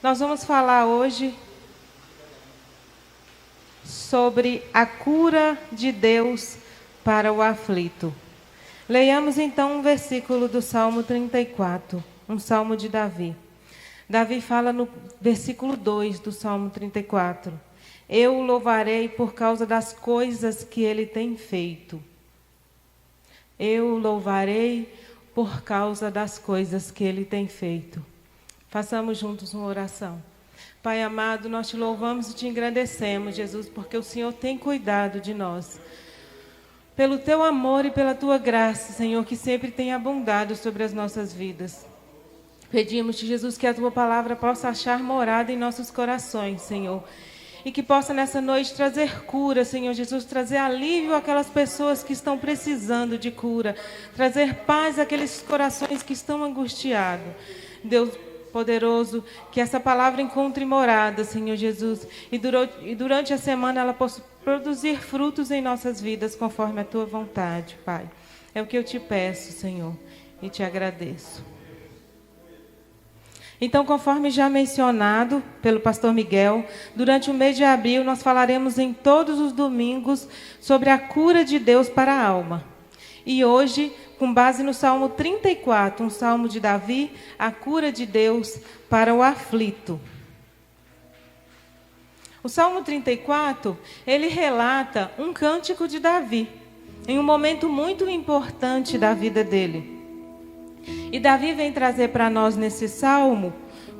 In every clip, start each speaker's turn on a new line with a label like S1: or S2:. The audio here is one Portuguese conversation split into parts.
S1: Nós vamos falar hoje sobre a cura de Deus para o aflito. Leiamos então um versículo do Salmo 34, um salmo de Davi. Davi fala no versículo 2 do Salmo 34. Eu o louvarei por causa das coisas que ele tem feito. Eu o louvarei por causa das coisas que ele tem feito. Façamos juntos uma oração. Pai amado, nós te louvamos e te engrandecemos, Jesus, porque o Senhor tem cuidado de nós. Pelo teu amor e pela tua graça, Senhor, que sempre tem abundado sobre as nossas vidas. Pedimos-te, Jesus, que a tua palavra possa achar morada em nossos corações, Senhor. E que possa nessa noite trazer cura, Senhor Jesus, trazer alívio àquelas pessoas que estão precisando de cura. Trazer paz àqueles corações que estão angustiados. Deus poderoso, que essa palavra encontre morada, Senhor Jesus. E durante a semana ela possa produzir frutos em nossas vidas, conforme a tua vontade, Pai. É o que eu te peço, Senhor, e te agradeço. Então, conforme já mencionado pelo pastor Miguel, durante o mês de abril nós falaremos em todos os domingos sobre a cura de Deus para a alma. E hoje, com base no Salmo 34, um salmo de Davi, a cura de Deus para o aflito. O Salmo 34, ele relata um cântico de Davi, em um momento muito importante da vida dele. E Davi vem trazer para nós nesse salmo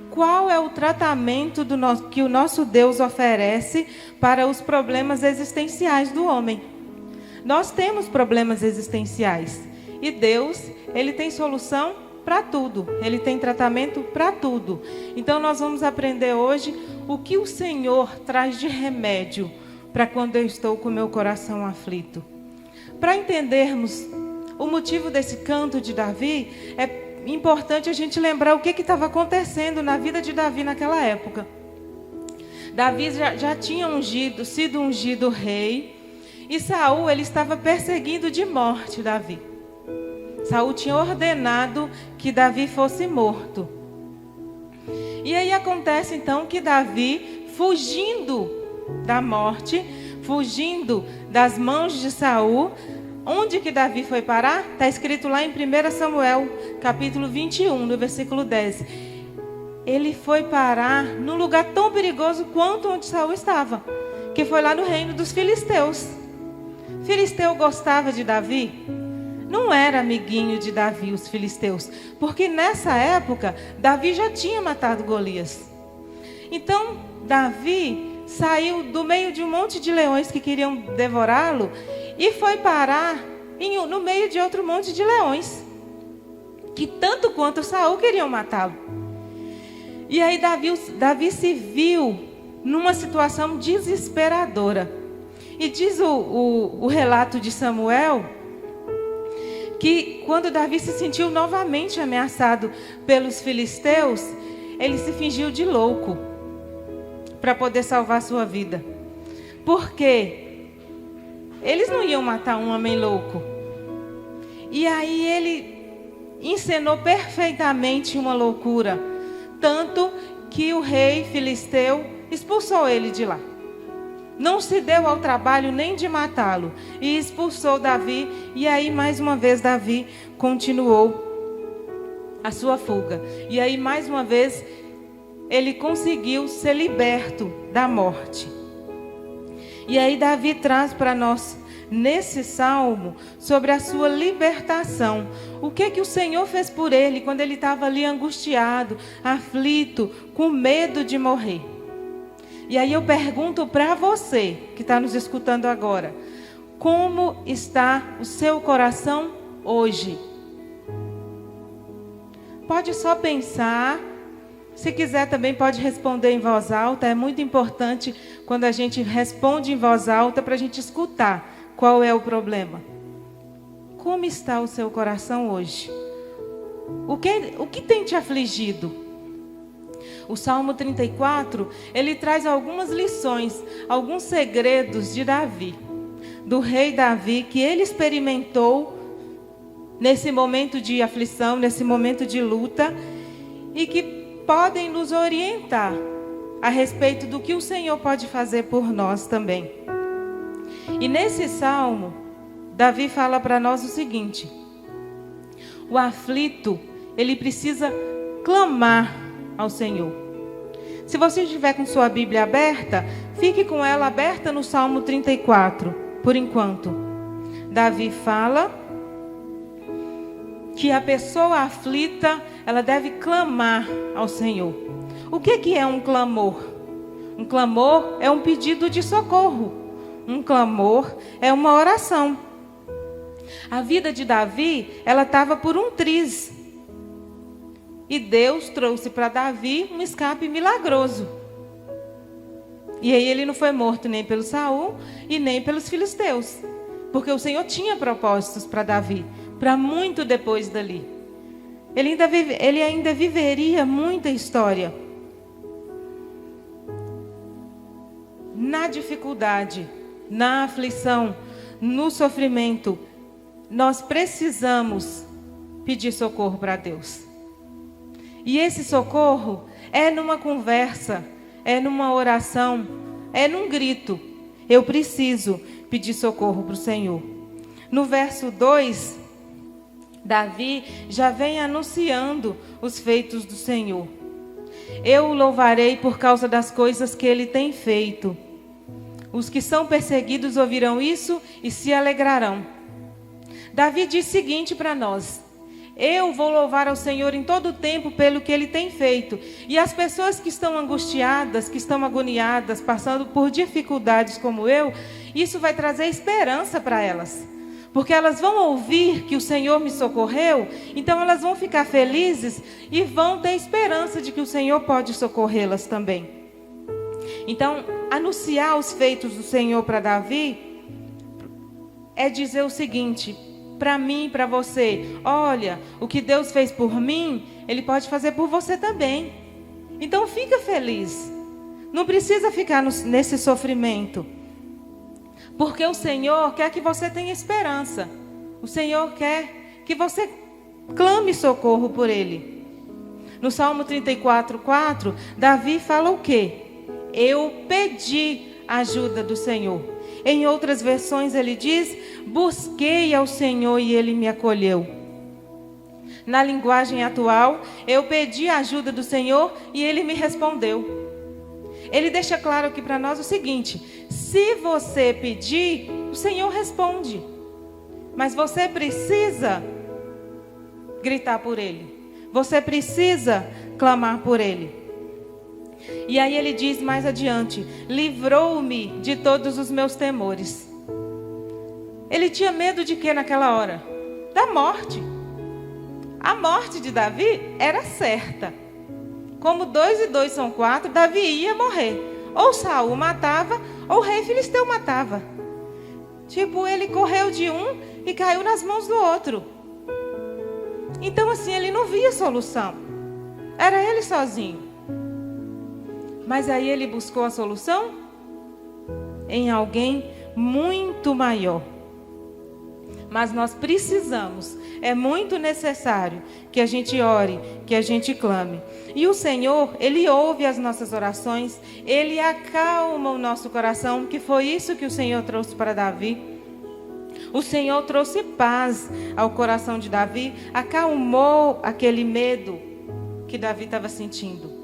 S1: qual é o tratamento que o nosso Deus oferece para os problemas existenciais do homem. Nós temos problemas existenciais e Deus, ele tem solução para tudo, ele tem tratamento para tudo. Então nós vamos aprender hoje o que o Senhor traz de remédio para quando eu estou com meu coração aflito. Para entendermos o motivo desse canto de Davi, é importante a gente lembrar o que estava acontecendo na vida de Davi naquela época. Davi já tinha sido ungido rei, e Saul ele estava perseguindo de morte Davi. Saul tinha ordenado que Davi fosse morto. E aí acontece então que Davi, fugindo da morte, fugindo das mãos de Saul, onde que Davi foi parar? Está escrito lá em 1 Samuel, capítulo 21, no versículo 10. Ele foi parar num lugar tão perigoso quanto onde Saul estava, que foi lá no reino dos filisteus. Filisteu gostava de Davi? Não era amiguinho de Davi, os filisteus, porque nessa época, Davi já tinha matado Golias. Então, Davi saiu do meio de um monte de leões que queriam devorá-lo, e foi parar no meio de outro monte de leões, que tanto quanto Saul queriam matá-lo. E aí Davi se viu numa situação desesperadora. E diz o relato de Samuel, que quando Davi se sentiu novamente ameaçado pelos filisteus, ele se fingiu de louco para poder salvar sua vida. Por quê? Eles não iam matar um homem louco. E aí ele encenou perfeitamente uma loucura. Tanto que o rei filisteu expulsou ele de lá. Não se deu ao trabalho nem de matá-lo. E expulsou Davi. E aí mais uma vez Davi continuou a sua fuga. E aí mais uma vez ele conseguiu ser liberto da morte. E aí Davi traz para nós, nesse salmo, sobre a sua libertação. O que o Senhor fez por ele quando ele estava ali angustiado, aflito, com medo de morrer. E aí eu pergunto para você, que está nos escutando agora, como está o seu coração hoje? Pode só pensar. Se quiser também pode responder em voz alta. É muito importante quando a gente responde em voz alta para a gente escutar qual é o problema. Como está o seu coração hoje? O que tem te afligido? O Salmo 34, ele traz algumas lições, alguns segredos de Davi, do rei Davi, que ele experimentou nesse momento de aflição, nesse momento de luta, e que podem nos orientar a respeito do que o Senhor pode fazer por nós também. E nesse salmo, Davi fala para nós o seguinte: o aflito, ele precisa clamar ao Senhor. Se você estiver com sua Bíblia aberta, fique com ela aberta no Salmo 34, por enquanto. Davi fala que a pessoa aflita, ela deve clamar ao Senhor. O que é um clamor? Um clamor é um pedido de socorro. Um clamor é uma oração. A vida de Davi, ela estava por um triz. E Deus trouxe para Davi um escape milagroso. E aí ele não foi morto nem pelo Saul e nem pelos filisteus. Porque o Senhor tinha propósitos para Davi, para muito depois dali. Ele ainda viveria muita história. Na dificuldade, na aflição, no sofrimento, nós precisamos pedir socorro para Deus. E esse socorro é numa conversa, é numa oração, é num grito. Eu preciso pedir socorro para o Senhor. No verso 2, Davi já vem anunciando os feitos do Senhor. Eu o louvarei por causa das coisas que ele tem feito. Os que são perseguidos ouvirão isso e se alegrarão. Davi diz o seguinte para nós: eu vou louvar ao Senhor em todo o tempo pelo que ele tem feito. E as pessoas que estão angustiadas, que estão agoniadas, passando por dificuldades como eu, isso vai trazer esperança para elas. Porque elas vão ouvir que o Senhor me socorreu, então elas vão ficar felizes e vão ter esperança de que o Senhor pode socorrê-las também. Então, anunciar os feitos do Senhor para Davi é dizer o seguinte: para mim, para você, olha, o que Deus fez por mim, Ele pode fazer por você também. Então fica feliz. Não precisa ficar nesse sofrimento. Porque o Senhor quer que você tenha esperança. O Senhor quer que você clame socorro por Ele. No Salmo 34:4, Davi fala o quê? Eu pedi ajuda do Senhor. Em outras versões ele diz: busquei ao Senhor e Ele me acolheu. Na linguagem atual, eu pedi a ajuda do Senhor e Ele me respondeu. Ele deixa claro aqui para nós o seguinte: se você pedir, o Senhor responde. Mas você precisa gritar por Ele. Você precisa clamar por Ele. E aí ele diz mais adiante: livrou-me de todos os meus temores. Ele tinha medo de quê naquela hora? Da morte. A morte de Davi era certa. Como 2 e 2 são 4, Davi ia morrer. Ou Saul matava, ou o rei filisteu matava. Tipo, ele correu de um e caiu nas mãos do outro. Então assim, ele não via solução. Era ele sozinho. Mas aí ele buscou a solução em alguém muito maior. Mas nós precisamos, é muito necessário que a gente ore, que a gente clame. E o Senhor, Ele ouve as nossas orações, Ele acalma o nosso coração, que foi isso que o Senhor trouxe para Davi. O Senhor trouxe paz ao coração de Davi, acalmou aquele medo que Davi estava sentindo.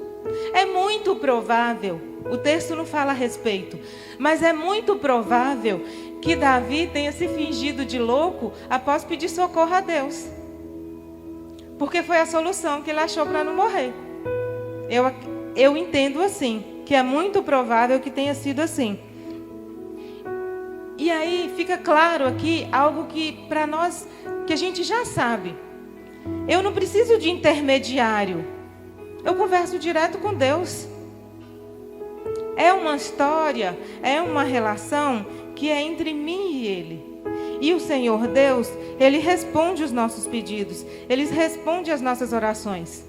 S1: É muito provável, o texto não fala a respeito, mas é muito provável que Davi tenha se fingido de louco após pedir socorro a Deus. Porque foi a solução que ele achou para não morrer. Eu entendo assim, que é muito provável que tenha sido assim. E aí fica claro aqui algo que para nós, que a gente já sabe. Eu não preciso de intermediário. Eu converso direto com Deus. É uma história, é uma relação que é entre mim e Ele. E o Senhor Deus, Ele responde os nossos pedidos. Ele responde as nossas orações.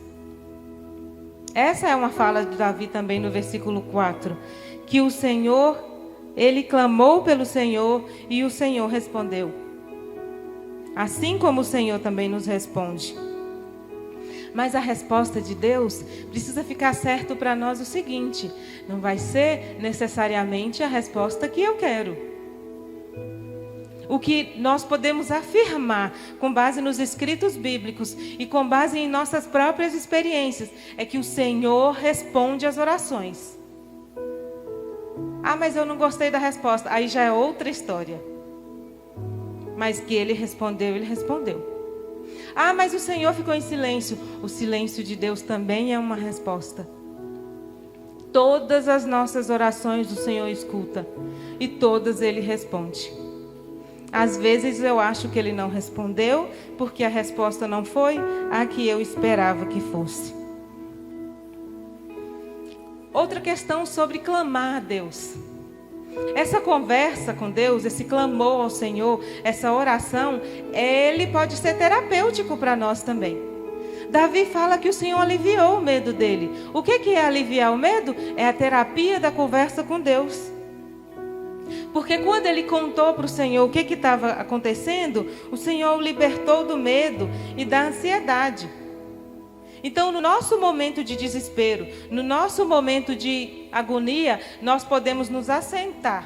S1: Essa é uma fala de Davi também no versículo 4. Que o Senhor, Ele clamou pelo Senhor e o Senhor respondeu. Assim como o Senhor também nos responde. Mas a resposta de Deus precisa ficar certo para nós o seguinte: não vai ser necessariamente a resposta que eu quero. O que nós podemos afirmar com base nos escritos bíblicos e com base em nossas próprias experiências é que o Senhor responde às orações. Ah, mas eu não gostei da resposta. Aí já é outra história. Mas que ele respondeu, ele respondeu. Ah, mas o Senhor ficou em silêncio. O silêncio de Deus também é uma resposta. Todas as nossas orações o Senhor escuta e todas ele responde. Às vezes eu acho que ele não respondeu porque a resposta não foi a que eu esperava que fosse. Outra questão sobre clamar a Deus. Essa conversa com Deus, esse clamor ao Senhor, essa oração, ele pode ser terapêutico para nós também. Davi fala que o Senhor aliviou o medo dele. O que é aliviar o medo? É a terapia da conversa com Deus. Porque quando ele contou para o Senhor o que estava acontecendo, o Senhor o libertou do medo e da ansiedade. Então, no nosso momento de desespero, no nosso momento de agonia, nós podemos nos assentar,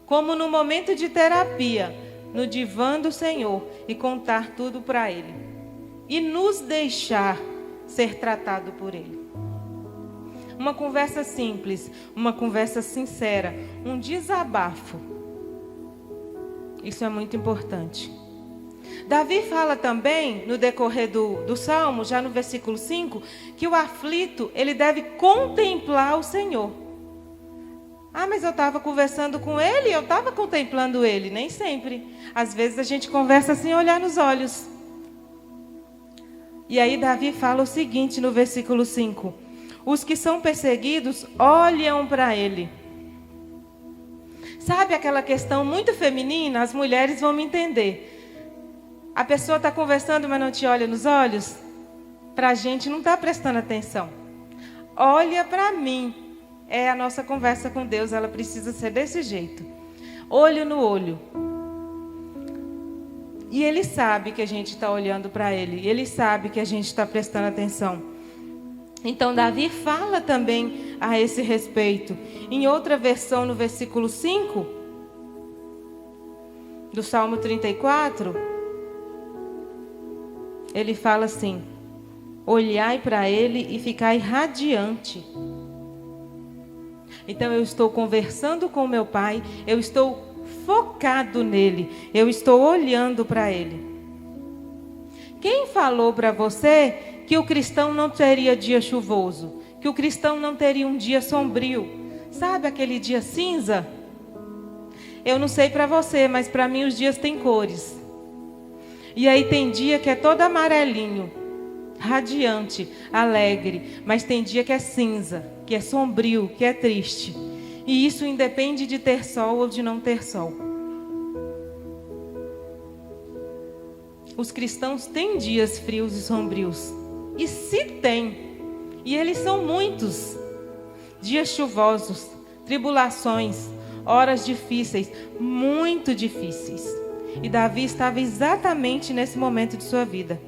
S1: como no momento de terapia, no divã do Senhor, e contar tudo para Ele. E nos deixar ser tratado por Ele. Uma conversa simples, uma conversa sincera, um desabafo. Isso é muito importante. Davi fala também, no decorrer do Salmo, já no versículo 5, que o aflito, ele deve contemplar o Senhor. Ah, mas eu estava conversando com ele, eu estava contemplando ele. Nem sempre. Às vezes a gente conversa sem olhar nos olhos. E aí Davi fala o seguinte no versículo 5. Os que são perseguidos olham para ele. Sabe aquela questão muito feminina? As mulheres vão me entender. A pessoa está conversando, mas não te olha nos olhos? Para a gente não está prestando atenção. Olha para mim. É a nossa conversa com Deus, ela precisa ser desse jeito. Olho no olho. E Ele sabe que a gente está olhando para Ele. Ele sabe que a gente está prestando atenção. Então, Davi fala também a esse respeito. Em outra versão, no versículo 5, do Salmo 34, ele fala assim: olhai para ele e ficai radiante. Então, eu estou conversando com o meu Pai, eu estou focado nele, eu estou olhando para ele. Quem falou para você que o cristão não teria dia chuvoso, que o cristão não teria um dia sombrio? Sabe aquele dia cinza? Eu não sei para você, mas para mim os dias têm cores. E aí tem dia que é todo amarelinho, radiante, alegre, mas tem dia que é cinza, que é sombrio, que é triste. E isso independe de ter sol ou de não ter sol. Os cristãos têm dias frios e sombrios. E se tem, e eles são muitos, dias chuvosos, tribulações, horas difíceis, muito difíceis. E Davi estava exatamente nesse momento de sua vida.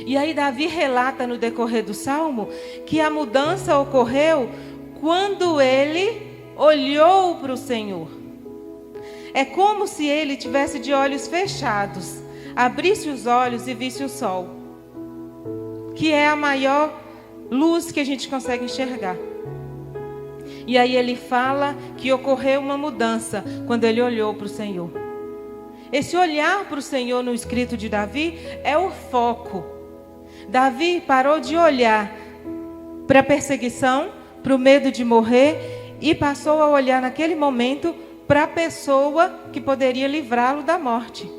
S1: E aí Davi relata no decorrer do Salmo que a mudança ocorreu quando ele olhou para o Senhor. É como se ele tivesse de olhos fechados, abrisse os olhos e visse o sol, que é a maior luz que a gente consegue enxergar. E aí ele fala que ocorreu uma mudança quando ele olhou para o Senhor. Esse olhar para o Senhor no escrito de Davi é o foco. Davi parou de olhar para a perseguição, para o medo de morrer, e passou a olhar naquele momento para a pessoa que poderia livrá-lo da morte.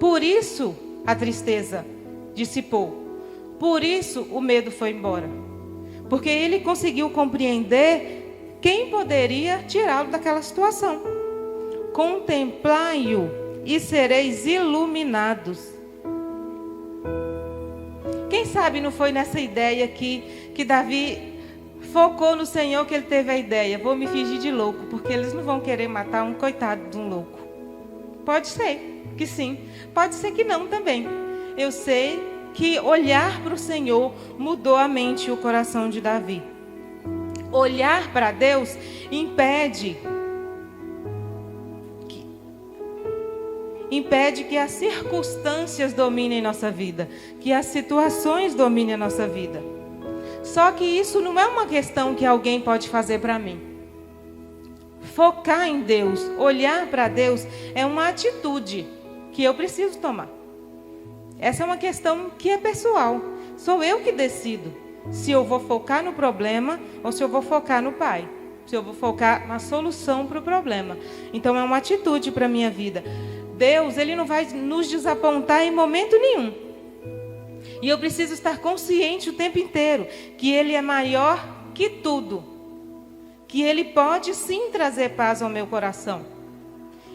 S1: Por isso a tristeza dissipou. Por isso o medo foi embora. Porque ele conseguiu compreender quem poderia tirá-lo daquela situação. Contemplai-o e sereis iluminados. Quem sabe não foi nessa ideia que Davi focou no Senhor que ele teve a ideia: vou me fingir de louco, porque eles não vão querer matar um coitado de um louco. Pode ser que sim, pode ser que não também. Eu sei que olhar para o Senhor mudou a mente e o coração de Davi. Olhar para Deus impede que as circunstâncias dominem nossa vida, que as situações dominem a nossa vida. Só que isso não é uma questão que alguém pode fazer para mim. Focar em Deus, olhar para Deus, é uma atitude que eu preciso tomar. Essa é uma questão que é pessoal. Sou eu que decido se eu vou focar no problema ou se eu vou focar no Pai. Se eu vou focar na solução para o problema. Então é uma atitude para a minha vida. Deus, Ele não vai nos desapontar em momento nenhum. E eu preciso estar consciente o tempo inteiro que Ele é maior que tudo. Que Ele pode sim trazer paz ao meu coração.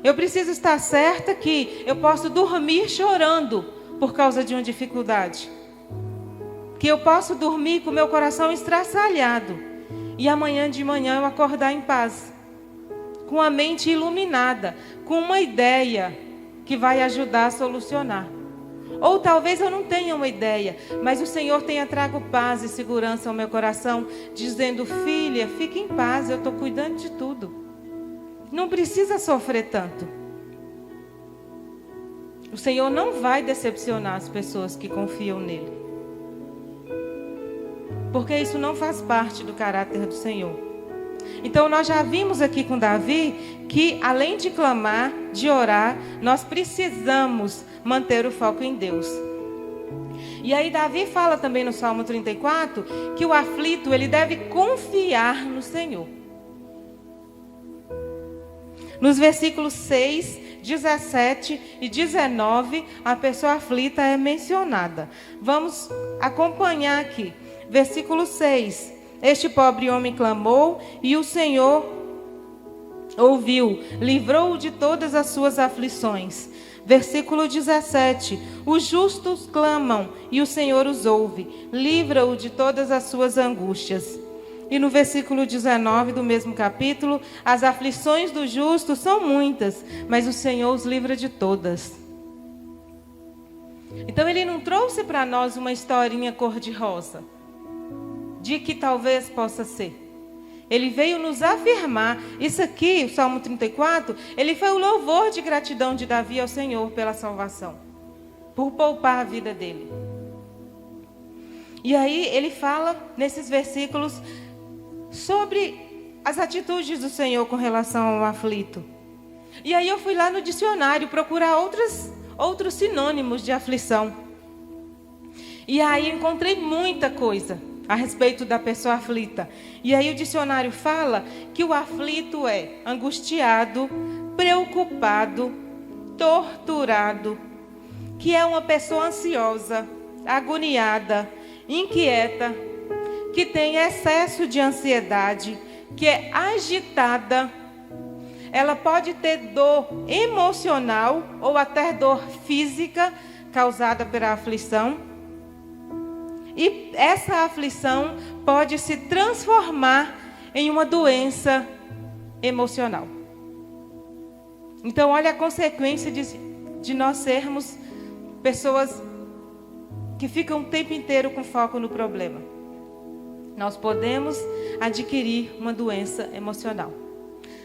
S1: Eu preciso estar certa que eu posso dormir chorando por causa de uma dificuldade. Que eu posso dormir com o meu coração estraçalhado. E amanhã de manhã eu acordar em paz. Com a mente iluminada. Com uma ideia que vai ajudar a solucionar. Ou talvez eu não tenha uma ideia, mas o Senhor tenha trago paz e segurança ao meu coração, dizendo: filha, fique em paz, eu estou cuidando de tudo. Não precisa sofrer tanto. O Senhor não vai decepcionar as pessoas que confiam nele. Porque isso não faz parte do caráter do Senhor. Então nós já vimos aqui com Davi que além de clamar, de orar, nós precisamos manter o foco em Deus. E aí Davi fala também no Salmo 34 que o aflito ele deve confiar no Senhor. Nos versículos 6, 17 e 19, a pessoa aflita é mencionada. Vamos acompanhar aqui. Versículo 6. Este pobre homem clamou e o Senhor ouviu, livrou-o de todas as suas aflições. Versículo 17. Os justos clamam e o Senhor os ouve, livra-o de todas as suas angústias. E no versículo 19 do mesmo capítulo, as aflições do justo são muitas, mas o Senhor os livra de todas. Então ele não trouxe para nós uma historinha cor-de-rosa, de que talvez possa ser. Ele veio nos afirmar. Isso aqui, o Salmo 34, ele foi o louvor de gratidão de Davi ao Senhor pela salvação, por poupar a vida dele. E aí ele fala nesses versículos sobre as atitudes do Senhor com relação ao aflito. E aí eu fui lá no dicionário procurar outros sinônimos de aflição. E aí encontrei muita coisa a respeito da pessoa aflita. E aí o dicionário fala que o aflito é angustiado, preocupado, torturado, que é uma pessoa ansiosa, agoniada, inquieta, que tem excesso de ansiedade, que é agitada. Ela pode ter dor emocional ou até dor física causada pela aflição. E essa aflição pode se transformar em uma doença emocional. Então, olha a consequência de nós sermos pessoas que ficam o tempo inteiro com foco no problema. Nós podemos adquirir uma doença emocional.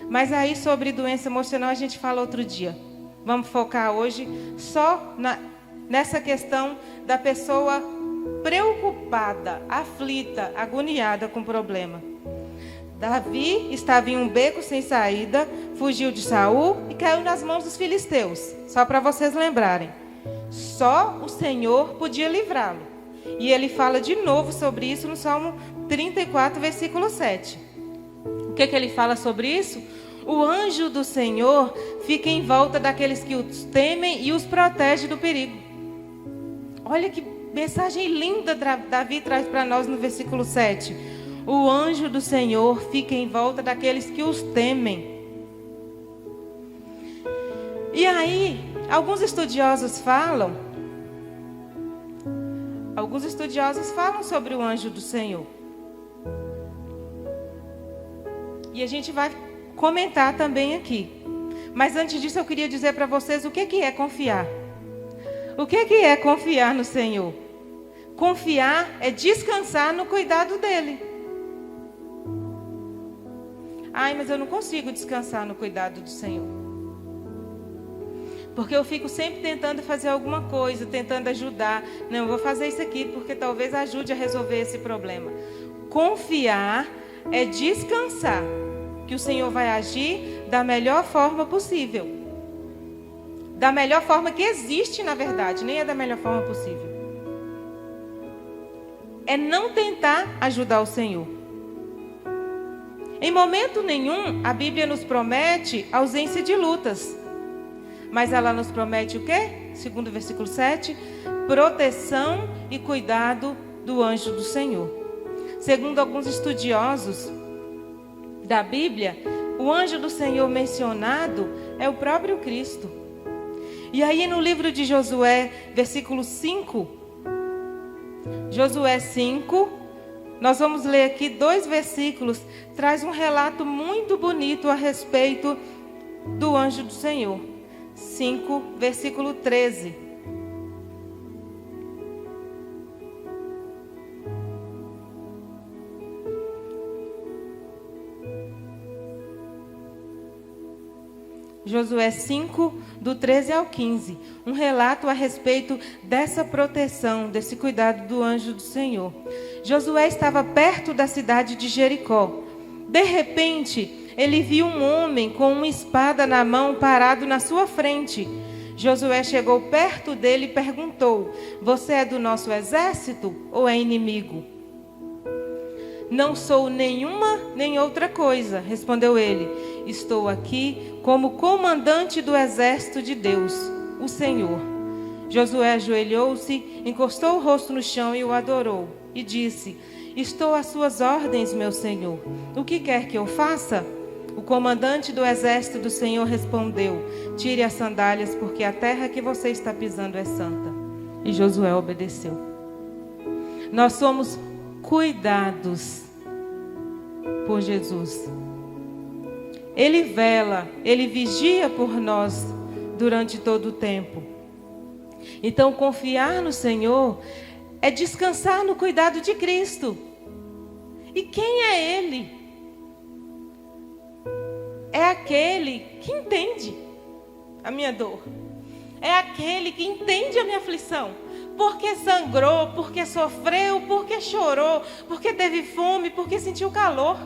S1: Mas aí, sobre doença emocional, a gente fala outro dia. Vamos focar hoje só nessa questão da pessoa preocupada, aflita, agoniada com o problema. Davi estava em um beco sem saída, fugiu de Saul e caiu nas mãos dos filisteus. Só para vocês lembrarem. Só o Senhor podia livrá-lo. E ele fala de novo sobre isso no Salmo 34, versículo 7. O que ele fala sobre isso? O anjo do Senhor fica em volta daqueles que os temem e os protege do perigo. Olha que mensagem linda Davi traz para nós no versículo 7. O anjo do Senhor fica em volta daqueles que os temem. E aí, alguns estudiosos falam sobre o anjo do Senhor. E a gente vai comentar também aqui. Mas antes disso eu queria dizer para vocês o que é confiar. O que é confiar no Senhor? Confiar é descansar no cuidado dele. Ai, mas eu não consigo descansar no cuidado do Senhor. Porque eu fico sempre tentando fazer alguma coisa, tentando ajudar. Não, eu vou fazer isso aqui porque talvez ajude a resolver esse problema. Confiar é descansar que o Senhor vai agir da melhor forma possível. Da melhor forma que existe, na verdade, nem é da melhor forma possível. É não tentar ajudar o Senhor. Em momento nenhum, a Bíblia nos promete ausência de lutas. Mas ela nos promete o quê? Segundo o versículo 7, proteção e cuidado do anjo do Senhor. Segundo alguns estudiosos da Bíblia, o anjo do Senhor mencionado é o próprio Cristo. E aí no livro de Josué, versículo 5, Josué 5, nós vamos ler aqui 2 versículos, traz um relato muito bonito a respeito do anjo do Senhor. 5, versículo 13. Josué 5, do 13 ao 15. Um relato a respeito dessa proteção, desse cuidado do anjo do Senhor. Josué estava perto da cidade de Jericó. De repente, ele viu um homem com uma espada na mão parado na sua frente. Josué chegou perto dele e perguntou: "Você é do nosso exército ou é inimigo?" "Não sou nenhuma nem outra coisa", respondeu ele. "Estou aqui como comandante do exército de Deus, o Senhor." Josué ajoelhou-se, encostou o rosto no chão e o adorou. E disse: "Estou às suas ordens, meu Senhor. O que quer que eu faça?" O comandante do exército do Senhor respondeu: "Tire as sandálias, porque a terra que você está pisando é santa." E Josué obedeceu. Nós somos cuidados por Jesus. Ele vela, Ele vigia por nós durante todo o tempo. Então, confiar no Senhor é descansar no cuidado de Cristo. E quem é Ele? É aquele que entende a minha dor. É aquele que entende a minha aflição. Porque sangrou, porque sofreu, porque chorou, porque teve fome, porque sentiu calor.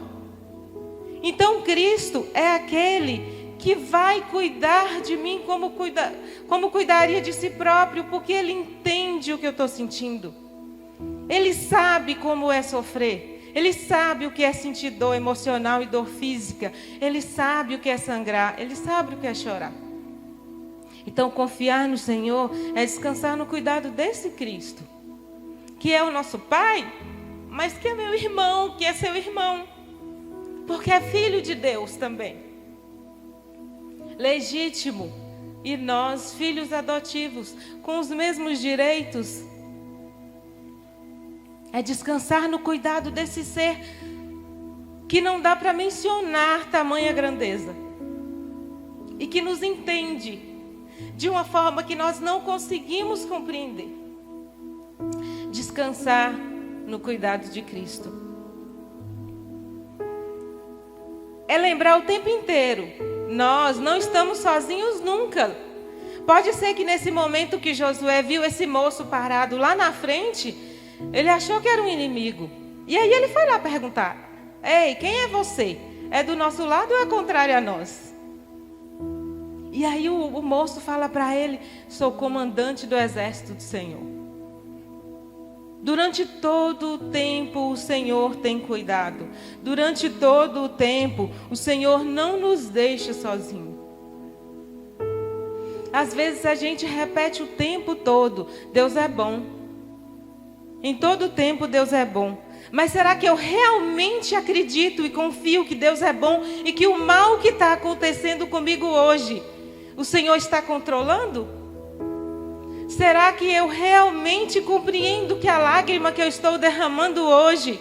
S1: Então Cristo é aquele que vai cuidar de mim como cuidaria de si próprio, porque Ele entende o que eu estou sentindo. Ele sabe como é sofrer. Ele sabe o que é sentir dor emocional e dor física. Ele sabe o que é sangrar. Ele sabe o que é chorar. Então, confiar no Senhor é descansar no cuidado desse Cristo, que é o nosso Pai, mas que é meu irmão, que é seu irmão, porque é filho de Deus também, legítimo, e nós, filhos adotivos, com os mesmos direitos. É descansar no cuidado desse ser que não dá para mencionar tamanha grandeza e que nos entende de uma forma que nós não conseguimos compreender. Descansar no cuidado de Cristo é lembrar o tempo inteiro: nós não estamos sozinhos nunca. Pode ser que nesse momento que Josué viu esse moço parado lá na frente, ele achou que era um inimigo. E aí ele foi lá perguntar: "Ei, quem é você? É do nosso lado ou é contrário a nós?" E aí o moço fala para ele: "Sou comandante do exército do Senhor." Durante todo o tempo o Senhor tem cuidado. Durante todo o tempo o Senhor não nos deixa sozinhos. Às vezes a gente repete o tempo todo: Deus é bom. Em todo o tempo Deus é bom. Mas será que eu realmente acredito e confio que Deus é bom e que o mal que está acontecendo comigo hoje, o Senhor está controlando? Será que eu realmente compreendo que a lágrima que eu estou derramando hoje,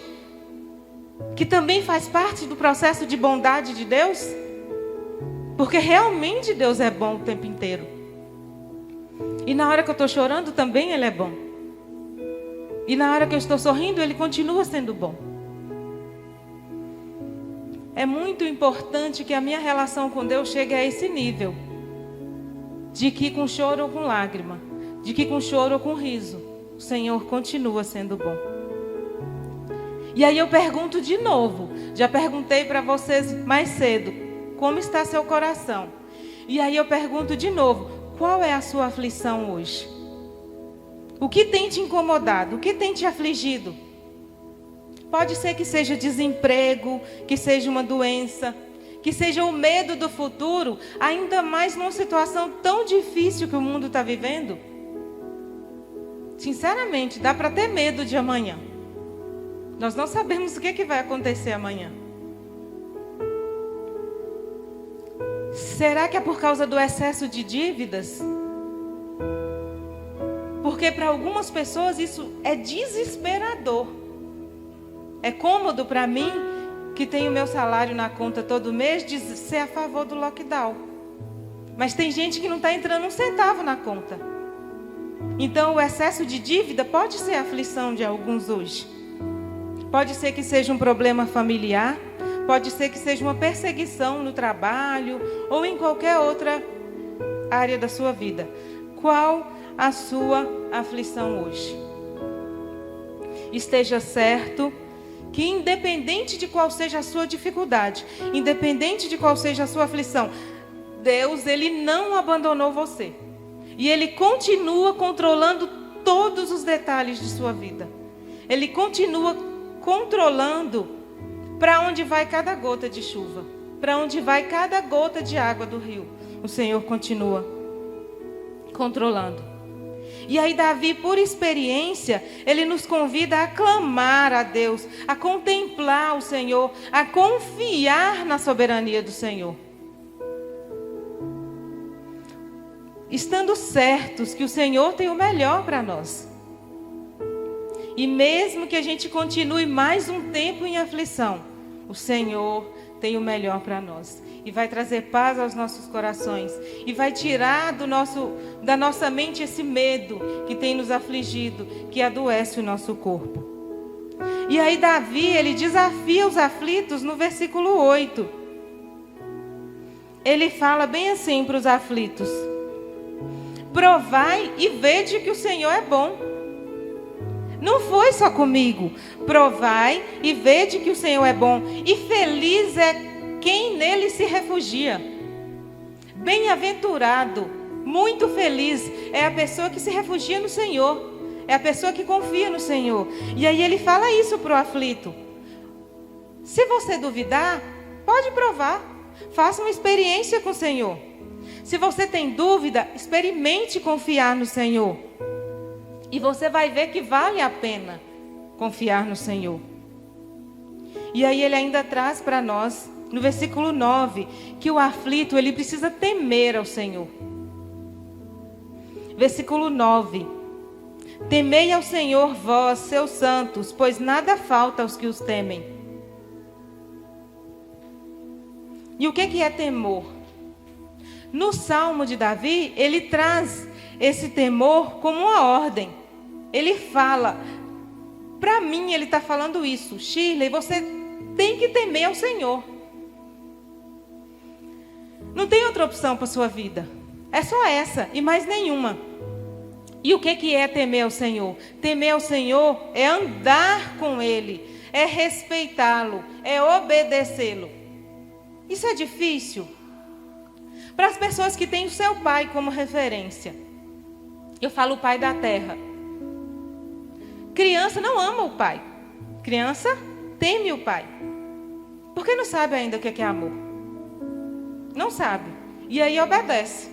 S1: que também faz parte do processo de bondade de Deus? Porque realmente Deus é bom o tempo inteiro. E na hora que eu estou chorando também Ele é bom. E na hora que eu estou sorrindo, Ele continua sendo bom. É muito importante que a minha relação com Deus chegue a esse nível. De que com choro ou com lágrima, de que com choro ou com riso, o Senhor continua sendo bom. E aí eu pergunto de novo, já perguntei para vocês mais cedo, como está seu coração? E aí eu pergunto de novo, qual é a sua aflição hoje? O que tem te incomodado? O que tem te afligido? Pode ser que seja desemprego, que seja uma doença, que seja o medo do futuro, ainda mais numa situação tão difícil que o mundo está vivendo. Sinceramente, dá para ter medo de amanhã. Nós não sabemos o que vai acontecer amanhã. Será que é por causa do excesso de dívidas? Porque para algumas pessoas isso é desesperador. É cômodo para mim, que tenho meu salário na conta todo mês, de ser a favor do lockdown. Mas tem gente que não está entrando um centavo na conta. Então o excesso de dívida pode ser a aflição de alguns hoje. Pode ser que seja um problema familiar, pode ser que seja uma perseguição no trabalho ou em qualquer outra área da sua vida. Qual a sua aflição hoje? Esteja certo que independente de qual seja a sua dificuldade, independente de qual seja a sua aflição, Deus, Ele não abandonou você. E Ele continua controlando todos os detalhes de sua vida. Ele continua controlando para onde vai cada gota de chuva, para onde vai cada gota de água do rio. O Senhor continua controlando. E aí Davi, por experiência, ele nos convida a clamar a Deus, a contemplar o Senhor, a confiar na soberania do Senhor. Estando certos que o Senhor tem o melhor para nós. E mesmo que a gente continue mais um tempo em aflição, o Senhor tem o melhor para nós. E vai trazer paz aos nossos corações. E vai tirar da nossa mente esse medo que tem nos afligido, que adoece o nosso corpo. E aí Davi, ele desafia os aflitos no versículo 8. Ele fala bem assim para os aflitos: provai e vede que o Senhor é bom. Não foi só comigo. Provai e vede que o Senhor é bom. E feliz é quem nele se refugia. Bem-aventurado, muito feliz é a pessoa que se refugia no Senhor. É a pessoa que confia no Senhor. E aí ele fala isso para o aflito. Se você duvidar, pode provar. Faça uma experiência com o Senhor. Se você tem dúvida, experimente confiar no Senhor. E você vai ver que vale a pena confiar no Senhor. E aí ele ainda traz para nós, no versículo 9, que o aflito, ele precisa temer ao Senhor. Versículo 9. Temei ao Senhor, vós, seus santos, pois nada falta aos que os temem. E o que é temor? No Salmo de Davi, ele traz esse temor como uma ordem. Ele fala, para mim ele está falando isso: Shirley, você tem que temer ao Senhor. Não tem outra opção para a sua vida. É só essa e mais nenhuma. E o que é temer ao Senhor? Temer ao Senhor é andar com Ele, é respeitá-lo, é obedecê-lo. Isso é difícil? Para as pessoas que têm o seu pai como referência. Eu falo o pai da terra. Criança não ama o pai. Criança teme o pai. Porque não sabe ainda o que é amor. Não sabe. E aí obedece.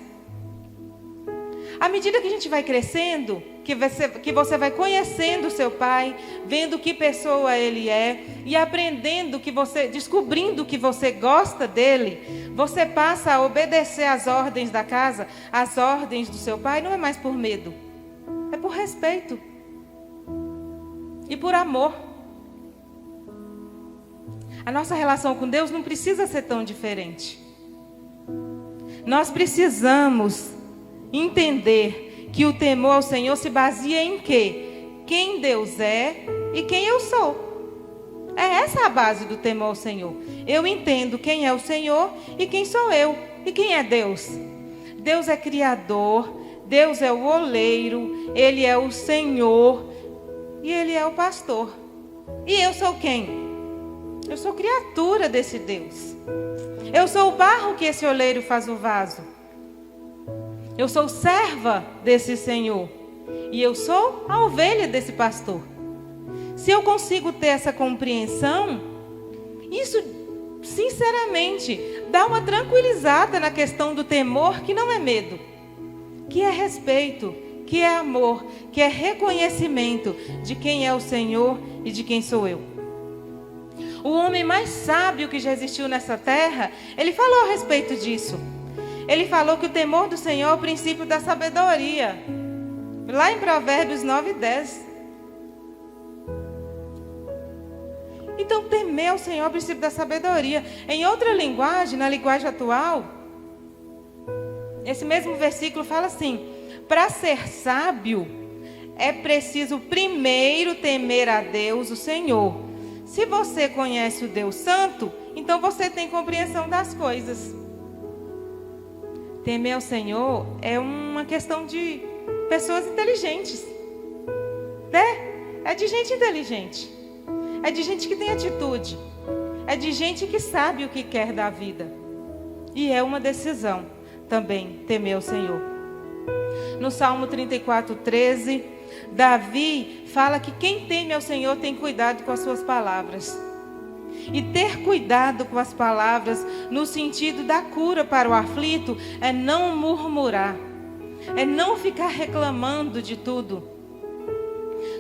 S1: À medida que a gente vai crescendo, que você vai conhecendo o seu pai, vendo que pessoa ele é, e aprendendo descobrindo que você gosta dele, você passa a obedecer às ordens da casa, às ordens do seu pai, não é mais por medo, é por respeito e por amor. A nossa relação com Deus não precisa ser tão diferente. Nós precisamos entender que o temor ao Senhor se baseia em quê? quem Deus é e quem eu sou. É essa a base do temor ao Senhor. Eu entendo quem é o Senhor e quem sou eu. E quem é Deus? Deus é Criador, Deus é o oleiro, Ele é o Senhor e Ele é o pastor. E eu sou quem? Eu sou criatura desse Deus. Eu sou o barro que esse oleiro faz o vaso. Eu sou serva desse Senhor. E eu sou a ovelha desse pastor. Se eu consigo ter essa compreensão, isso, sinceramente, dá uma tranquilizada na questão do temor, que não é medo, que é respeito, que é amor, que é reconhecimento de quem é o Senhor e de quem sou eu. O homem mais sábio que já existiu nessa terra, ele falou a respeito disso. Ele falou que o temor do Senhor é o princípio da sabedoria. Lá em Provérbios 9:10. Então, temer ao Senhor é o princípio da sabedoria. Em outra linguagem, na linguagem atual, esse mesmo versículo fala assim: para ser sábio, é preciso primeiro temer a Deus, o Senhor. Se você conhece o Deus Santo, então você tem compreensão das coisas. Temer ao Senhor é uma questão de pessoas inteligentes, né? É de gente inteligente. É de gente que tem atitude. É de gente que sabe o que quer da vida. E é uma decisão também temer ao Senhor. No Salmo 34:13, Davi fala que quem teme ao Senhor tem cuidado com as suas palavras. E ter cuidado com as palavras no sentido da cura para o aflito é não murmurar, é não ficar reclamando de tudo.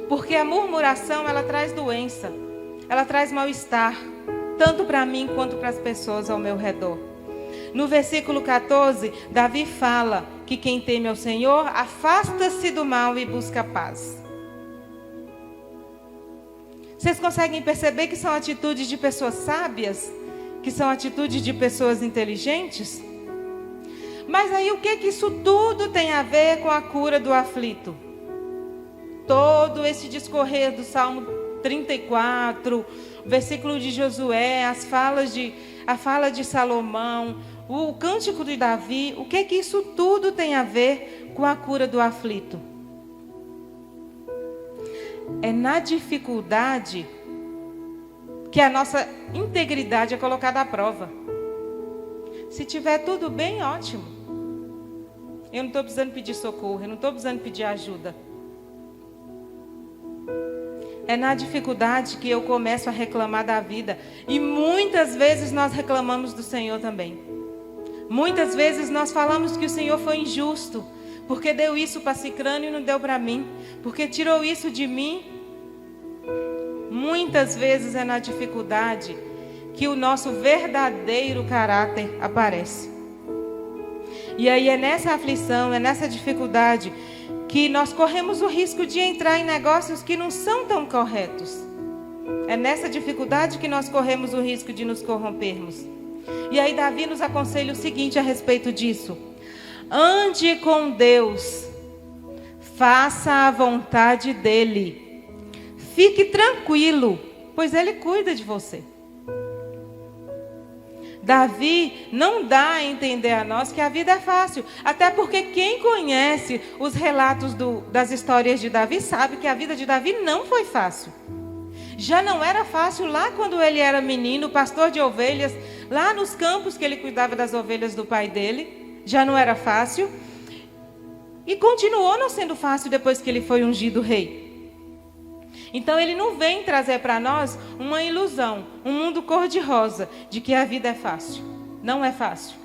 S1: Porque a murmuração, ela traz doença, ela traz mal-estar, tanto para mim quanto para as pessoas ao meu redor. No versículo 14, Davi fala que quem teme ao Senhor afasta-se do mal e busca paz. Vocês conseguem perceber que são atitudes de pessoas sábias? Que são atitudes de pessoas inteligentes? Mas aí o que isso tudo tem a ver com a cura do aflito? Todo esse discorrer do Salmo 34, o versículo de Josué, a fala de Salomão, o cântico de Davi, o que isso tudo tem a ver com a cura do aflito? É na dificuldade que a nossa integridade é colocada à prova. Se tiver tudo bem, ótimo. Eu não estou precisando pedir socorro, eu não estou precisando pedir ajuda. É na dificuldade que eu começo a reclamar da vida. E muitas vezes nós reclamamos do Senhor também. Muitas vezes nós falamos que o Senhor foi injusto, porque deu isso para Cicrano e não deu para mim, porque tirou isso de mim. Muitas vezes é na dificuldade que o nosso verdadeiro caráter aparece. E aí é nessa aflição, é nessa dificuldade que nós corremos o risco de entrar em negócios que não são tão corretos. É nessa dificuldade que nós corremos o risco de nos corrompermos. E aí Davi nos aconselha o seguinte a respeito disso: ande com Deus, faça a vontade dEle, fique tranquilo, pois Ele cuida de você. Davi não dá a entender a nós que a vida é fácil, até porque quem conhece os relatos das histórias de Davi sabe que a vida de Davi não foi fácil. Já não era fácil lá quando ele era menino, pastor de ovelhas, lá nos campos que ele cuidava das ovelhas do pai dele, já não era fácil. E continuou não sendo fácil depois que ele foi ungido rei. Então ele não vem trazer para nós uma ilusão, um mundo cor-de-rosa, de que a vida é fácil. Não é fácil.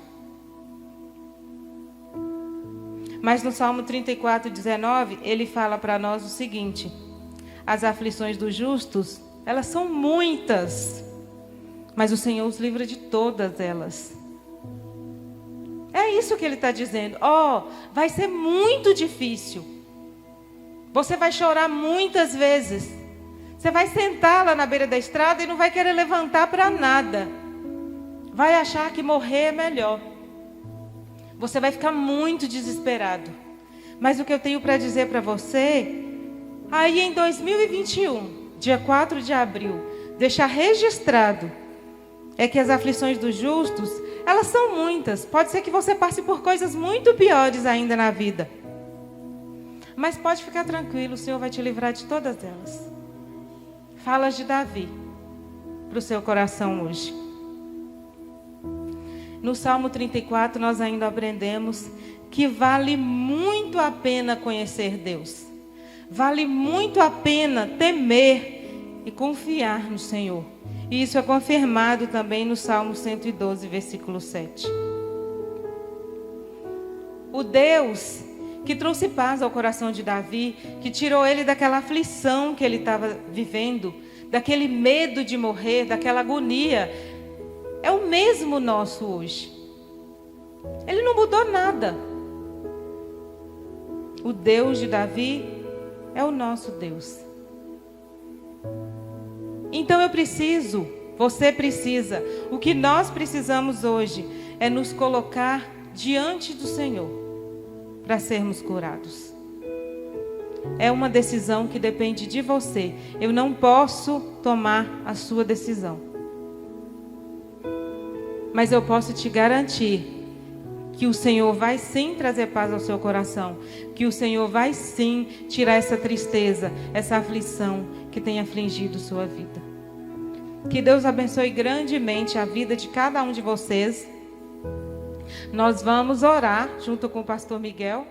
S1: Mas no Salmo 34:19, ele fala para nós o seguinte: as aflições dos justos, elas são muitas, mas o Senhor os livra de todas elas. É isso que ele está dizendo. Vai ser muito difícil. Você vai chorar muitas vezes. Você vai sentar lá na beira da estrada e não vai querer levantar para nada. Vai achar que morrer é melhor. Você vai ficar muito desesperado. Mas o que eu tenho para dizer para você, Aí em 2021, dia 4 de abril, deixar registrado é que as aflições dos justos, elas são muitas. Pode ser que você passe por coisas muito piores ainda na vida. Mas pode ficar tranquilo, o Senhor vai te livrar de todas elas. Falas de Davi para o seu coração hoje. No Salmo 34 nós ainda aprendemos que vale muito a pena conhecer Deus. Vale muito a pena temer e confiar no Senhor. E isso é confirmado também no Salmo 112, versículo 7. O Deus que trouxe paz ao coração de Davi, que tirou ele daquela aflição que ele estava vivendo, daquele medo de morrer, daquela agonia, é o mesmo nosso hoje. Ele não mudou nada. O Deus de Davi é o nosso Deus. Então você precisa, o que nós precisamos hoje é nos colocar diante do Senhor para sermos curados. É uma decisão que depende de você. Eu não posso tomar a sua decisão. Mas eu posso te garantir que o Senhor vai sim trazer paz ao seu coração. Que o Senhor vai sim tirar essa tristeza, essa aflição que tem afligido sua vida. Que Deus abençoe grandemente a vida de cada um de vocês. Nós vamos orar junto com o pastor Miguel.